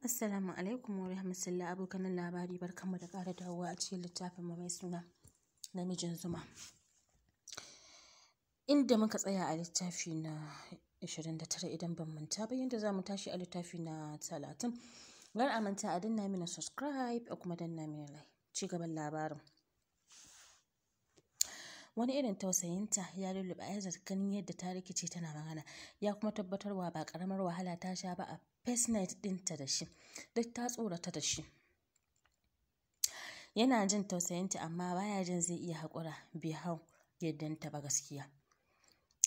Assalamu alaikum wa rahmatullah abokan labari barkanmu da ƙara dawowa a cikin littafin mai suna namijin zuma. Inda muka tsaya a littafi na 29 idan ban manta ba yadda za mu tashi a littafi na 30. Gar a manta a danna mini subscribe a kuma danna mini like. Ci gaban labarin. Wani irin tausayinta ya lulluɓe Aizat ganin yadda ta rikice tana magana, ya kuma tabbatarwa ba ƙaramar wahala ta sha ba a first night ɗinta da shi, duk ta tsorata da shi. Yana jin tausayinta amma baya jin zai iya haƙura bai hau yaddanta ba gaskiya.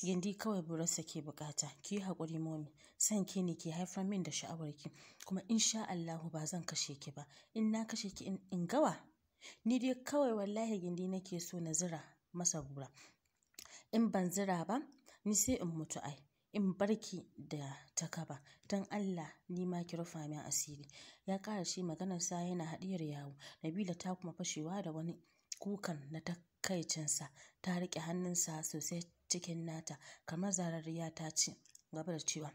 Gindi kawai burarsa ke bukata, ki haƙuri momi, san ki ne ke haifar min da sha'awarki, kuma insha Allahu ba zan kashe ki ba, in na kashe ki in gawa. Ni dai kawai wallahi gindi nake so na zira masa bura. In ban zira ba, ni sai in mutu ai, in barki da takaba, don Allah ni ma ki rufa min asiri. Ya ƙara shi maganarsa yana haɗiyar yawo. Nabila ta kuma fashewa da wani kukan na takaicinsa, ta riƙe hannunsa sosai cikin nata, kamar zarariya ta ci gaba da cewa,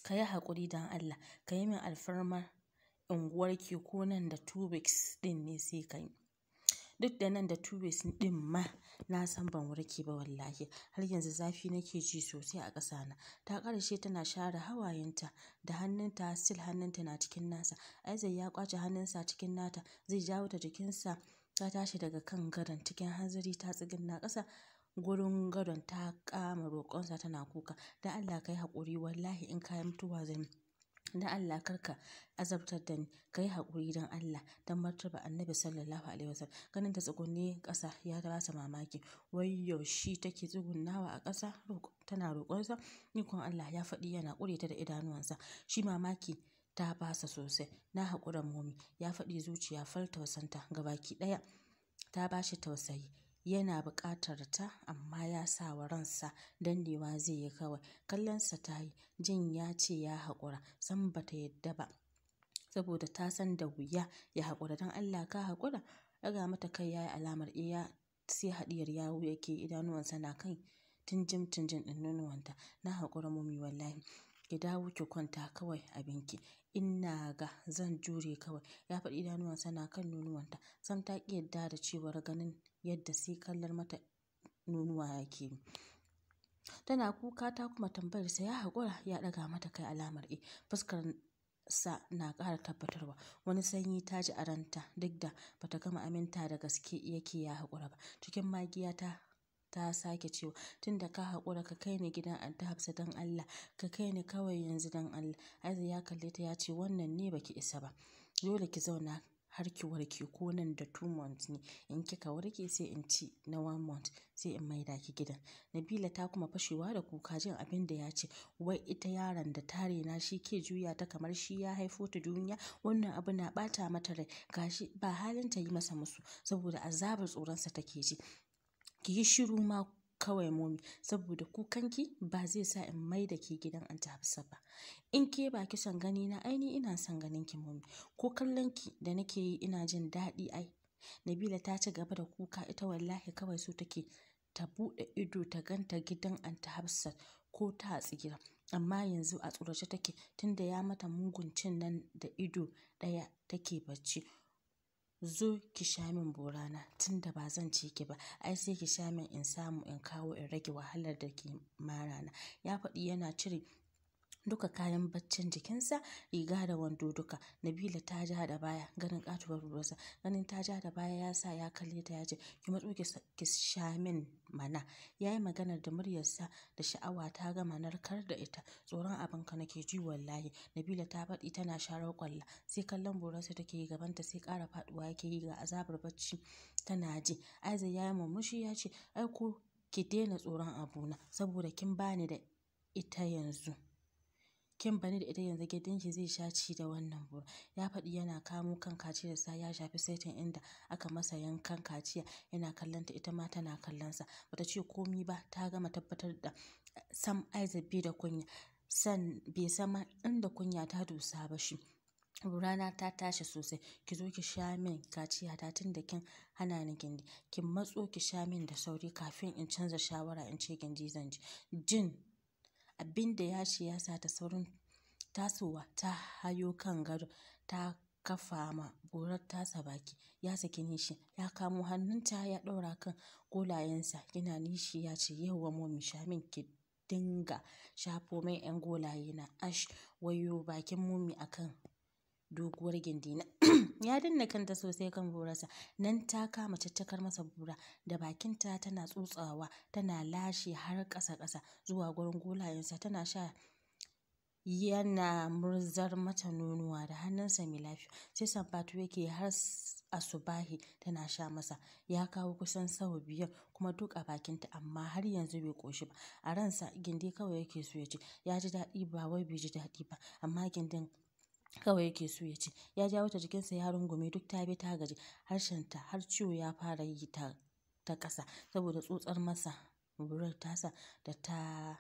ka yi haƙuri don Allah, ka yi min alfarmar unguwarki ko nan da 2 weeks ɗin ne sai ka yi. Duk da nan da 2 weeks ɗin ma na san ban warke ba wallahi, har yanzu zafi nake ji sosai a ƙasa na. Ta ƙarshe tana share hawayenta da hannunta, still hannunta na cikin nasa. Aizat ya ƙwace hannunsa cikin nata, zai jawo ta jikinsa. Ta tashi daga kan gadon cikin hanzari ta tsugunna ƙasa gurin gadon ta kama roƙonsa tana kuka. Da Allah kai haƙuri wallahi in kayi mutuwa zan. Da Allah karka azabtar da ni, kai haƙuri don Allah, don martaba Annabi sallallahu alaihi wasallam. Ganin ta tsugunne ƙasa ya ba sa mamaki. Wai yaushe take tsugunnawa a ƙasa tana roƙonsa? Ikon Allah ya faɗi yana ƙure ta da idanuwansa. Shi mamaki ta basa sosai. Na haƙura momi, ya faɗi zuciya fal tausanta gabaki ɗaya. Ta bashi tausayi. Yana buƙatar ta amma ya sa wa ransa dannewa zai yi kawai. Kallonsa ta yi, jin ya ce ya haƙura, san ba ta yadda ba, saboda ta san da wuya ya haƙura. Don Allah ka haƙura? Ɗaga mata kai ya yi alamar iya, sai haɗiyar yawo yake, idanuwansa na kai tunjim ɗin nonuwanta. Na haƙura momi wallahi, ki dawo ki kwanta kawai abinki, ina ga zan jure kawai. Ya faɗi idanuwansa na kan nonuwanta. Sam ta ƙi yadda da cewar ganin yadda sai kallar mata nonuwa yake. Tana kuka ta kuma tambayarsa ya haƙura, ya ɗaga mata kai alamar fuskar sa na ƙara tabbatarwa. Wani sanyi ta ji a ranta duk da bata gama aminta da gaske yake ya haƙura ba. Cikin magiya ta sake cewa, tunda ka haƙura ka kai ni gidan Anta Hafsa don Allah, ka kai ni kawai yanzu don Allah. Aizat ya kalle ta ya ce wannan ne baki isa ba, dole ki zauna har ki warke ko nan da 2 months ne, in kika warke sai in ci na 1 month sai in maida ki gidan. Nabila ta kuma fashewa da kuka jin abin da ya ce, wai ita yaron da tare na shi ke juya ta kamar shi ya haifo ta duniya. Wannan abu na bata mata rai, gashi ba halin ta yi masa musu saboda azabar tsoronsa take ji. Ki yi shiru ma kawai momi, saboda kukanki ba zai sa in maida ki gidan Anta Hafsa ba. In ke ba ki son gani na, aini ina son ganin ki momi, ko kallon ki da nake yi ina jin daɗi ai. Nabila ta ci gaba da kuka, ita wallahi kawai so take ta buɗe ido ta ganta gidan Anta Hafsat ko ta tsira, amma yanzu a tsorace take tunda ya mata mugun cin nan da ido ɗaya take bacci. Zo ki sha min borana tunda ba zan ci ki ba, ai sai ki sha min in samu in kawo in rage wahalar da ke marana. Ya faɗi yana cire duka kayan baccin jikinsa, riga da wando duka. Nabila ta ja da baya ganin katuwar burarsa, ganin ta ja da baya ya sa ya kalle ta ya ce, ki matso ki sha min mana. Ya yi maganar da muryarsa da sha'awa ta gama narkar da ita. Tsoron abinka nake ji wallahi. Nabila ta faɗi tana sharar ƙwalla, sai kallon burarsa take yi, gabanta sai ƙara faɗuwa yake yi ga azabar bacci tana ji. Aizat ya yi murmushi ya ce, ai ko ki daina tsoron abuna, saboda kin bani da ita yanzu. Gidanki zai sha ci da wannan bura. Ya faɗi yana kamo kan kaciyarsa ya shafi saitin inda aka masa yankan kaciya, yana kallonta ita ma tana kallonsa. Bata ce komi ba, ta gama tabbatar da sam Aizat bai da kunya, bai sama inda kunya ta dosa ba shi. Rana ta tashi sosai, ki zo ki sha min kaciya ta tunda kin hana ni gindi. Ki matso ki sha min da sauri kafin in canza shawara in ce gindi zan ji. Jin abin da ya ce ya sa ta saurin tasowa ta hayo kan gado ta kafa ma burar tasa baki, ya saki nishi, ya kamo hannunta ya ɗaura kan golayensa, yana nishi ya ce yauwa mommy sha min ki dinga shafo mai 'yan golaye na ash. Wayo bakin mommy akan doguwar gindina ya danna kanta sosai kan burarsa, nan ta kama caccakar masa bura da bakinta tana tsotsawa tana lashe har ƙasa-ƙasa zuwa gurin golayensa tana sha, yana murzar mata nonuwa da hannunsa mai lafiya, sai sambatu yake har asubahi tana sha masa. Ya kawo kusan sau 5 kuma duk a bakinta, amma har yanzu bai ƙoshi ba. A ransa gindi kawai yake so ya ci, ya ji daɗi ba wai bai ji daɗi ba, amma gindin kawai yake so ya ci. Ya jawo ta jikinsa ya rungume, duk ta bi ta gaji, harshenta har ciwo ya fara yi ta ƙasa saboda tsotsar masa burar tasa da ta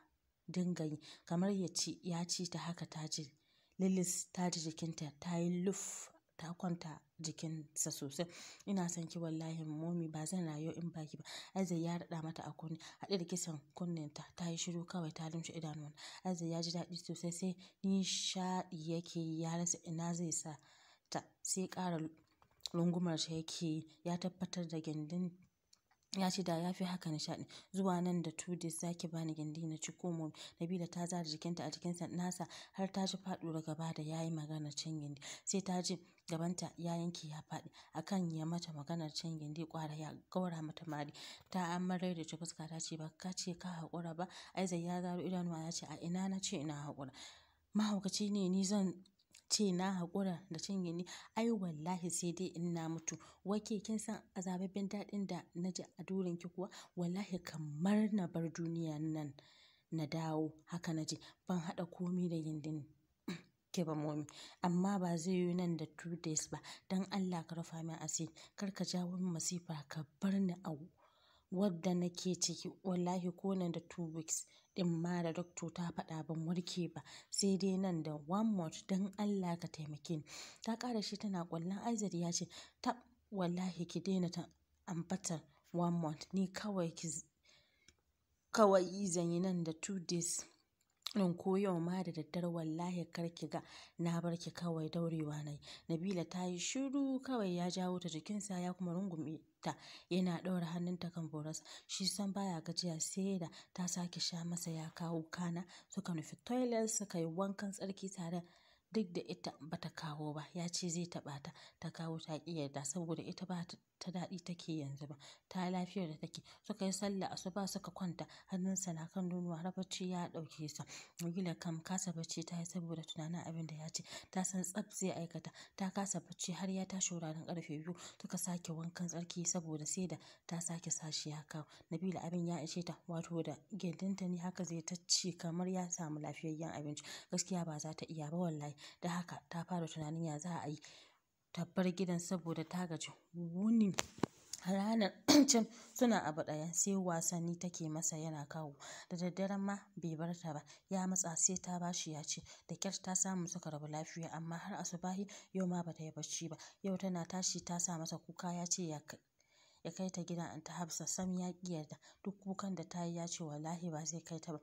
dinga yi, kamar ya ci ta haka ta ji lilis, ta ji jikinta ta yi luf, ta kwanta jikinsa sosai. Ina son ki wallahi mommy, ba zan rayu in baki ba. Aizai ya raɗa mata a kunne, haɗe da kisan kunnenta. Ta yi shiru kawai ta lumshe idanuwan. Aizai ya ji daɗi sosai, sai nishaɗi yake yi, ya rasa ina zai sa ta, sai ƙara rungumar ta yake yi. Ya tabbatar da gindin ya ce da ya fi haka nishaɗi. Zuwa nan da 2 days zaki bani gindi na ci ko mommy. Nabila ta zara jikinta a jikinsa nasa har ta ji faɗuwar gaba da yayi maganar cin gindi, sai ta ji gabanta ya yanke ya faɗi. Akan ya mata maganar cin gindi ƙwara ya gaura mata mari. Ta amarai da fuska ta ce ba ka ce ka haƙura ba. Aizai ya zaro idanuwa ya ce a ina na ce ina haƙura? Mahaukaci ne ni zan ce na haƙura da cin gindi? Ai wallahi sai dai in na mutu. Wake kin san azababben daɗin da na ji a durinki kuwa? Wallahi kamar na bar duniya nan na dawo haka na ji. Ban haɗa komi da gindin ki ba mommy, amma ba zai yi nan da 2 days ba. Don Allah ka rufa min asiri, kar ka jawo min masifa ka bar ni a wadda nake ciki. Wallahi ko nan da 2 weeks ɗin ma da doctor ta faɗa ban warke ba, sai dai nan da 1 month. Don Allah ka taimake ni. Ta ƙara shi tana ƙwallon. Aizat ya ce tab wallahi ki daina ta ambatar 1 month, ni kawai zan yi nan da 2 days ɗin ko yau ma da daddare wallahi kar ki ga na bar ki, kawai daurewa nayi. Nabila ta yi shiru kawai, ya jawo ta jikinsa ya kuma rungume ta, yana ɗaura hannunta kan borarsa. Shi san baya gajiya, sai da ta sake sha masa ya kawo kana suka nufi toilet suka yi wankan tsarki tare. Duk da ita bata kawo ba, ya ce zai taɓa ta, ta kawo ta ƙi yarda saboda ita ba ta daɗi take yanzu ba, ta lafiyar da take. Suka yi sallah asuba suka kwanta, hannunsa na kan nonuwa har bacci ya ɗauke sa. Nabila kam kasa bacci ta yi saboda tunanin abin da ya ce, ta san tsaf zai aikata. Ta kasa bacci har ya tashi wuraren ƙarfe 2 suka sake wankan tsarki saboda sai da ta sake sashi ya kawo. Nabila abin ya ishe ta, wato da gindinta ne haka zai ta ci kamar ya samu lafiyayyen abinci. Gaskiya ba za ta iya ba wallahi. Da haka ta fara tunanin ya za a yi ta bar gidan saboda ta gaji. Wuni ranar can suna abu ɗaya, sai wasanni take masa yana kawo. Da daddare ma bai bar ta ba, ya matsa sai ta bashi ya ce. Da kyar ta samu suka rabu lafiya, amma har asubahi yau ma bata yi bacci ba. Yau tana tashi ta sa masa kuka ya ce ya kai ta gidan Anta Hafsa, sam ya ƙi yarda. Duk kukan da ta yi ya ce wallahi ba zai kai ta ba.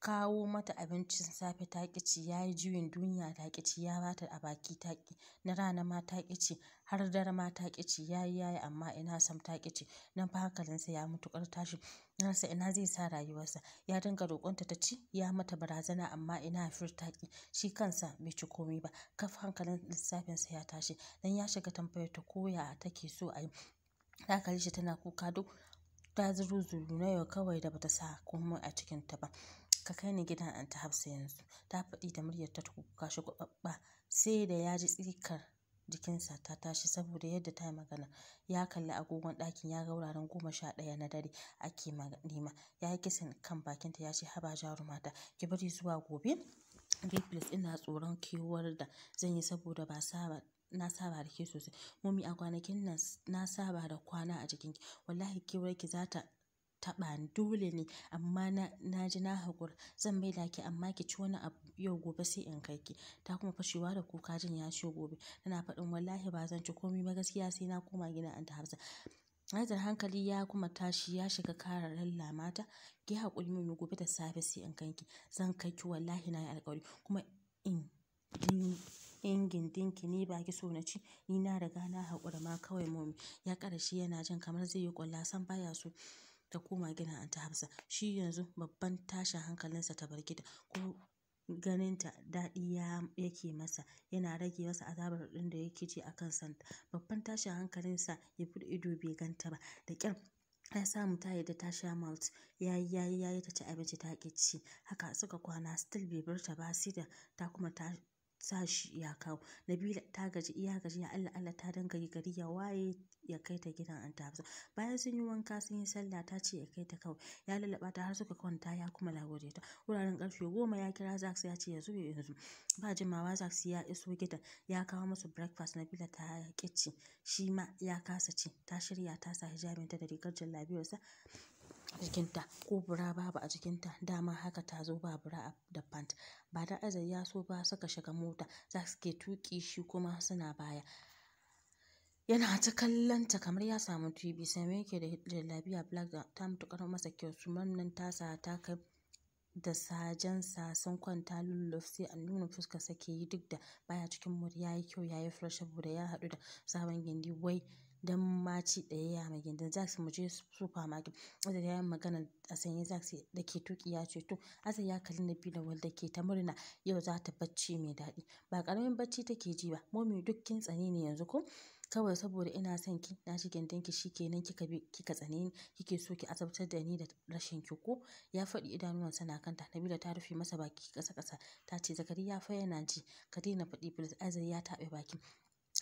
Kawo mata abincin safe ta ƙi ci, ya yi juyin duniya ta ƙi ci, ya bata a baki ta ƙi, na rana ma ta ƙi ci, har dare ma ta ƙi ci, ya yi amma ina sam ta ƙi ci. Nan fa hankalinsa ya matuƙar tashi, ransa ina zai sa rayuwarsa. Ya dinga roƙonta ta ci, ya mata barazana amma ina fir ta ƙi. Shi kansa bai ci komai ba, kaf hankalin lissafinsa ya tashi, dan ya shiga tambayar ta koya take so a yi. Ta kalli shi tana kuka, duk ta zuru na yau kawai da bata sa komai a cikinta ba. Ka kai ni gidan Anta Hafsa yanzu, ta faɗi da muryar ta kuka shi gwaɓaɓɓa, sai da ya ji tsikar jikinsa ta tashi saboda yadda ta yi magana. Ya kalli agogon ɗakin ya ga wuraren 11 na dare ake nema. Ya yi kisan kan bakinta ya ce haba jarumata, ki bari zuwa gobe. Please, ina tsoron kewar da zan yi saboda na saba da ke sosai. Mommy a kwanakin nan na saba da kwana a jikinki. Wallahi kewarki za ta taɓa ni dole ne, amma na ji na haƙura. Zan maida ki amma ki ci wani abu yau gobe sai in kai ki. Ta kuma fashewa da kuka jin ya ce gobe. Tana faɗin wallahi ba zan ci komai ba gaskiya sai na koma gidan Anta Hafsa. Aizar hankali ya kuma tashi ya shiga kara lalla mata. Ki haƙuri Momi, gobe da safe sai in kanki. Zan kai ki wallahi na yi alƙawari. Kuma in gindinki ni ba ki so na ci, ni na riga na haƙura ma kawai Momi. Ya ƙarashi yana jin kamar zai yi ƙwalla, san baya so ta koma gidan Anta Hafsa. Shi yanzu babban tashin hankalinsa ta bar gida. Ko ganinta daɗi yake masa, yana rage masa azabar ɗin da yake ji a kan santa. Babban tashin hankalinsa ya buɗe ido bai ganta ba. Da ƙyar ya samu ta yadda ta sha malt, yayi ta ci abinci ta ƙi ci. Haka suka kwana, still bai bar ta ba, sai da ta kuma ta sa shi ya kawo. Nabila ta gaji iya gajiya, Allah ta dinga yi, gari ya waye ya kai ta gidan Anta Hafsa. Bayan sun yi wanka sun yi sallah, ta ce ya kai ta kawai. Ya lallaɓa ta har suka kwanta, ya kuma lagode ta. Wuraren ƙarfe 10 ya kira Zax ya ce ya zo yanzu. Ba jimawa Zax ya iso gidan, ya kawo musu breakfast. Nabila ta ƙi ci, shi ma ya kasa ci. Ta shirya ta sa hijabinta da rigar jallabiyarsa a jikinta, ko bura babu a jikinta. Dama haka ta zo ba bura da pant. Ba da Aizar ya so ba suka shiga mota. Zax ke tuƙi, shi kuma suna baya. Yana ta kallonta kamar ya samu TV. Sai yake da jallabiya black da ta matuƙar masa kyau. Suman nan tasa ta kai da sajensa sun kwanta lulluf, sai an nuna fuskar sa ke yi duk da baya cikin mood. Ya yi kyau, ya yi fresh saboda ya haɗu da sabon gindi. Wai dan maci ɗaya ya mai gindin. Zax mu je supermarket. Aizar ya yi magana a sanye. Zax da ke tuƙi ya ce to. Aizar ya kalli Nabila wadda ke ta murna yau za ta bacci mai daɗi. Ba ƙaramin bacci take ji ba. Momi duk kin tsane ne yanzu ko? Kawai saboda ina son ki, na shi gindinki shikenan kika tsane ni, kike so ki azabtar da ni da rashin ki ko? Ya faɗi, idanuwansa na kanta. Nabila ta rufe masa baki ƙasa-ƙasa. Ta ce Zakariya fa yana ji, ka daina faɗi please. Aizar ya taɓe baki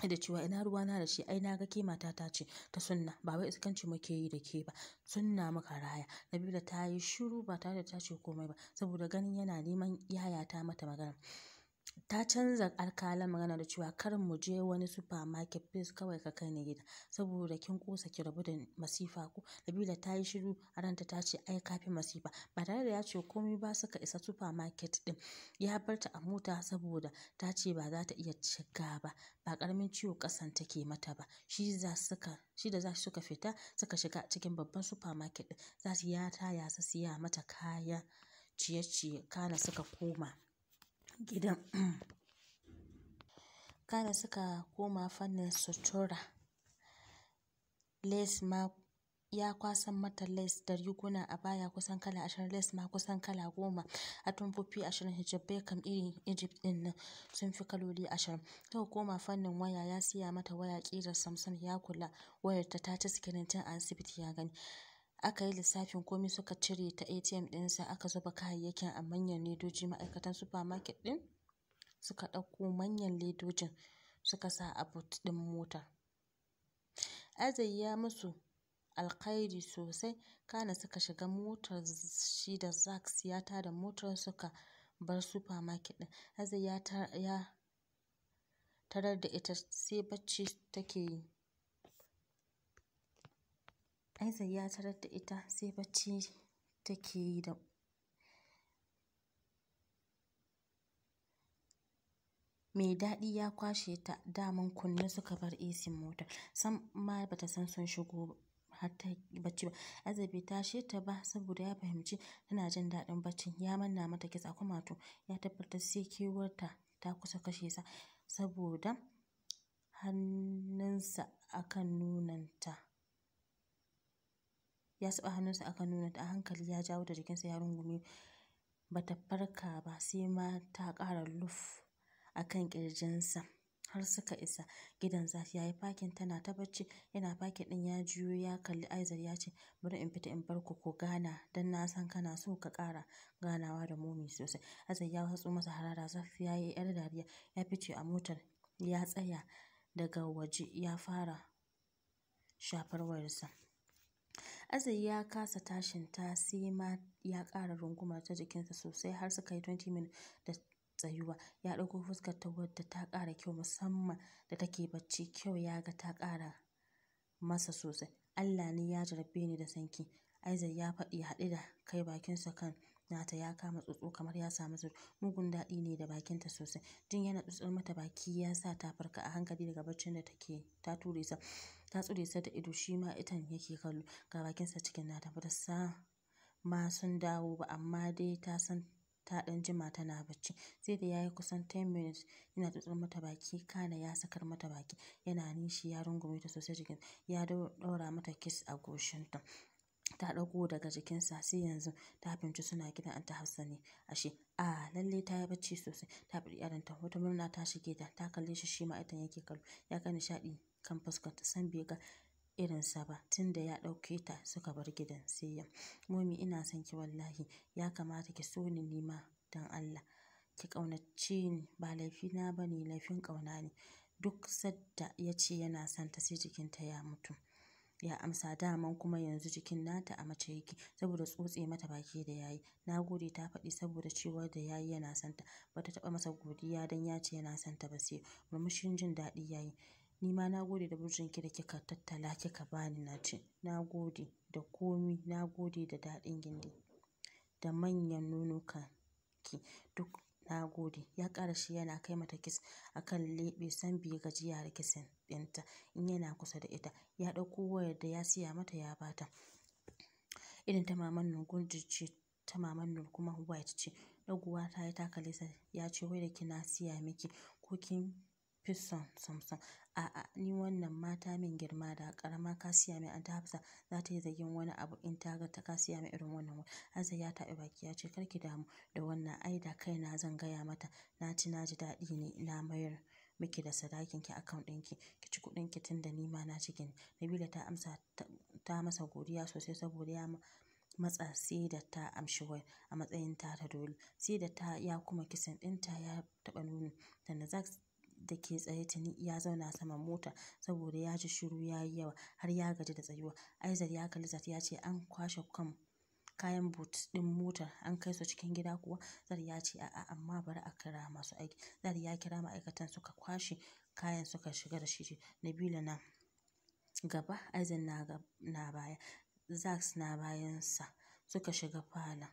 da cewa ina ruwana da shi, ai na ga ke matata ce ta sunna, ba wai iskanci muke yi da ke ba, sunna muka raya. Nabila ta yi shiru ba tare da ta ce komai ba, saboda ganin yana neman yayata mata magana. Ta canza alkalan magana da cewa kar mu je wani supermarket please, kawai ka kai ni gida saboda kin kosa ki rabu da masifa ko? Nabila ta yi shiru a ranta, ta ce ai kafi masifa. Ba tare da ya ce komai ba suka isa supermarket din. Ya bar ta a mota saboda ta ce ba za ta iya shiga ba. Ba ƙaramin ciwo ƙasan take mata ba. Shi da za suka fita suka shiga cikin babban supermarket din. Za su taya su siya mata kayan ciye-ciye, kana suka koma gidan. Kana suka koma fannin sutura. Lace ma ya kwasan mata, lace da riguna a baya kusan kala 20, lace ma kusan kala 10, atamfofi 20, hijabai kam irin Egypt din nan sun fi kaloli 20. Ta koma fannin waya, ya siya mata waya ƙirar Samsung. Ya kula wayarta ta ci screen tun a asibiti ya gani. Aka yi lissafin komai, suka cire ta ATM ɗinsa, aka zuba kayayyakin a manyan ledoji. Ma'aikatan supermarket ɗin suka ɗauko manyan ledojin suka sa a boot ɗin motar. Aizar ya musu alkhairi sosai, kana suka shiga motar shi da Zax ya tada motar suka bar supermarket ɗin. Aizar ya tarar da ita sai bacci take yi. Aizar ya tarar da ita sai bacci take yi da mai daɗi ya kwashe ta. Daman kunne suka bar AC motar. Sam ma bata san sun shigo har ta bacci ba. Aizar bai tashe ta ba saboda ya fahimci tana jin daɗin bacci. Ya manna mata kiss a kumatu. Ya tabbatar sai kewarta ta kusa kashe sa saboda hannunsa akan nononta. Ya saba hannunsa akan nononta a hankali, ya jawo da jikinsa ya rungume. Bata farka ba sai ma ta ƙara luf akan ƙirjinsa har suka isa gidan. Zax ya yi fakin, tana ta bacci. Yana fakin ɗin ya juyo ya kalli Aizar ya ce bari in fita in bar ku gana, don na san kana so ka ƙara ganawa da Momi sosai. Aizar ya watso masa harara. Zax ya yi yar dariya ya fice a motar. Ya tsaya daga waje ya fara shafar wayarsa. Aizar ya kasa tashin ta, sai ma ya ƙara rungumar ta jikinsa sosai har suka yi 20 minutes da tsayuwa. Ya ɗauko fuskar ta wadda ta ƙara kyau, musamman da take bacci. Kyau ya ga ta ƙara masa sosai. Allah ne ya jarabe ni da sanki, Aizar ya faɗi haɗe da kai bakinsa kan nata ya kama tsotso kamar ya samu zuru. Mugun daɗi ne da bakinta sosai. Jin yana tsotsar mata baki ya sa ta farka a hankali daga baccin da ta ture sa. Ta tsure sa da ido, shi ma itan yake kallo, ga bakinsa cikin nata. Bata sa ma sun dawo ba, amma dai ta san ta ɗan jima tana bacci. Sai da yayi kusan 10 minutes yana tsotsar mata baki, kana ya sakar mata baki, yana nishi, ya rungume ta sosai jikin, ya ɗaura mata kiss a goshinta. Ta ɗago daga jikinsa, sai yanzu ta fahimci suna gidan Anta Hafsa ne. Ashe lalle ta yi bacci sosai. Ta bi yaranta, wata murna ta shige ta. Ta kalle shi, shi ma itan yake kallo. Ya ga nishaɗi kan fuskar ta, san bai ga irinsa ba tunda ya ɗauke ta suka bar gidan. Sai yau, momi ina son ki wallahi, ya kamata ki so ni nima don Allah, ki ƙaunace ni, ba laifina ba ne, laifin ƙauna ne. Duk sadda ya ce yana son ta sai jikinta ya mutu. Ya amsa, daman kuma yanzu jikin nata a mace yake saboda tsotse mata baki da yayi. Na gode, ta faɗi, saboda cewa da yayi yana son ta. Bata taɓa masa godiya dan ya ce yana son ta ba sai murmushin jin daɗi yayi. Ni ma na gode da burjinki da kika tattala kika bani na ci. Na gode da komi, na gode da daɗin gindi da manyan nonukan ki duk, na gode. Ya ƙara shi yana kai mata kiss a kan leɓe, san bai gajiya da kisin ɗinta in yana kusa da ita. Ya ɗauko wayar da ya siya mata ya bata. Irin ta maman Nur, Gold ce ta maman Nur kuma white ce. Ɗaguwa ta yi, ta kalle sa, ya ce wai da kina siya miki ko kin fi son Samsung? A'a, ni wannan mata min girma da ƙarama ka siya min. Anta Hafsa za ta yi zagin wani abu in ta ga ta ka siya min irin wannan wani. Azza ya taɓa baki ya ce kar ki damu da wannan, ai da kaina zan gaya mata. Na ji daɗi ne, ina mayar miki da sadakin ki account ɗinki, ki ci kuɗin ki tunda ni ma na cikin. Nabila ta amsa, ta masa godiya sosai saboda ya matsa sai da ta amshi wayar a matsayin ta dole. Sai da ta ya kuma kisan ɗinta, ya taɓa nuni da Zack da ke tsaye tuni ya zauna saman mota saboda ya ji shiru ya yi yawa har ya gaji da tsayuwa. Aizar ya kalli Zat ya ce an kwashe kayan boot ɗin motar an kai su cikin gida kuwa? Zar ya ce a'a, amma bari a kira masu aiki. Zar ya kira ma'aikatan suka kwashe kayan suka shiga da shi. Nabila na gaba, Aizar na baya, Zack na bayansa suka shiga falon.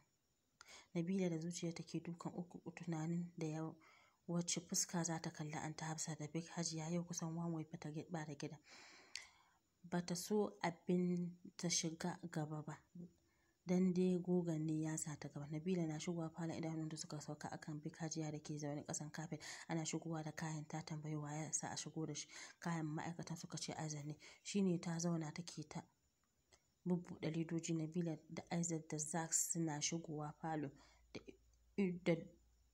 Nabila da zuciya take dukan uku, tunanin da ya wacce fuska za ta kalli Anta Hafsa da Big Hajiya yau kusan wanwai fata ba da gida. Bata so abin ta shiga gaba ba, dan dai gogan ne ya sa ta gaba. Nabila na shigowa falon, idanun da suka sauka akan Big Hajiya da ke zaune ƙasan kafet. Ana shigowa da kayan, ta tambayi wa ya sa a shigo da shi kayan. Ma'aikatan suka ce Aizar ne. Shine ta zauna take ta bubbuɗe ledoji. Nabila da Aizar da Zack suna shigowa falo da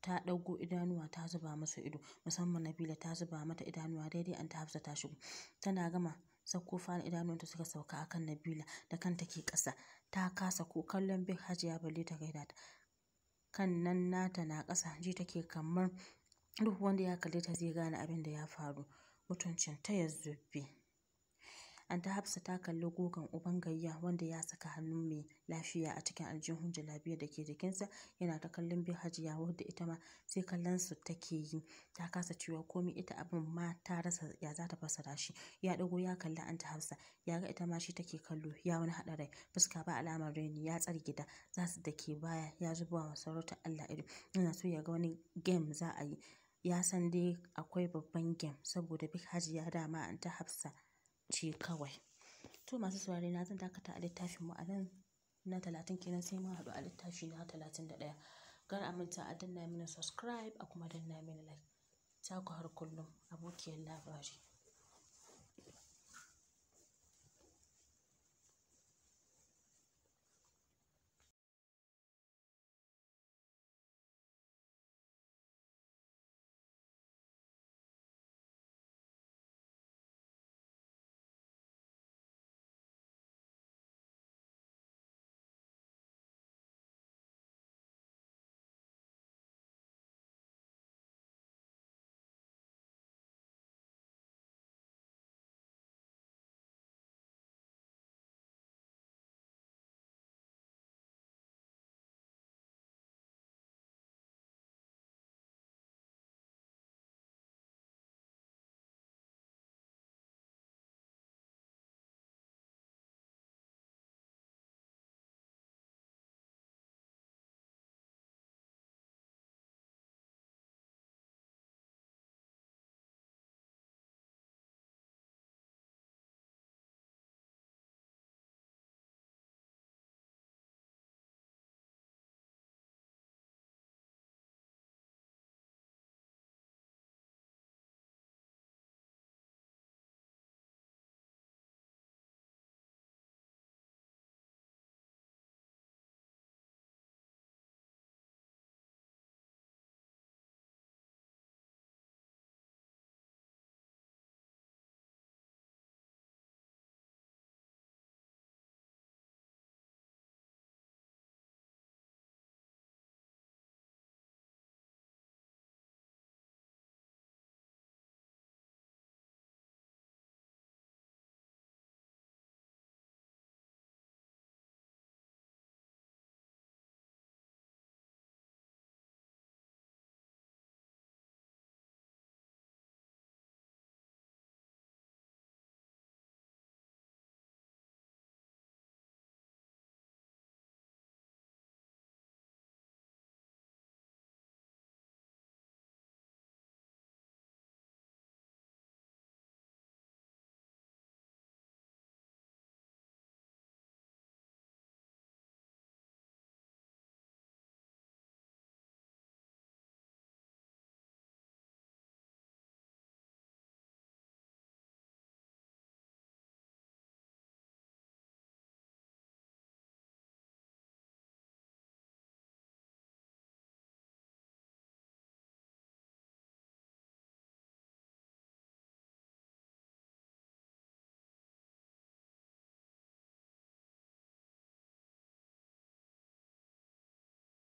ta ɗago idanuwa ta zuba musu ido, musamman Nabila ta zuba mata idanuwa daidai Anta Hafsa ta shigo. Tana gama sauko falon, idanuwanta suka sauka akan Nabila da kanta ke ƙasa. Ta kasa ko kallon Big Hajiya balle ta gaida ta. Kan nan nata na ƙasa, ji take kamar duk wanda ya kalle ta zai gane abin da ya faru. Mutuncin ta ya zube. Anta Hafsa ta kalli gogon uban gayya wanda ya saka hannu mai lafiya a cikin aljihun jalabiyar da ke jikinsa. Yana ta kallon Big Hajiya wadda ita ma sai kallon su take yi. Ta kasa cewa komai, ita abin ma ta rasa ya za ta fassara shi. Ya ɗago ya kalli Anta Hafsa, ya ga ita ma shi take kallo. Ya wani haɗa rai, fuska ba alamar raini, ya tsare gida. Zasu da ke baya ya zuba wa sarautar Allah ido. Yana so ya ga wani game za a yi. Ya san dai akwai babban game saboda Big Hajiya dama Anta Hafsa ce kawai. To masu saurare na, zan dakata a littafin mu a nan na 30 kenan, sai mun haɗu a littafi na 31. Kar a manta a danna mini subscribe a kuma danna mini like. Ta ku har kullum, abokiyar labari.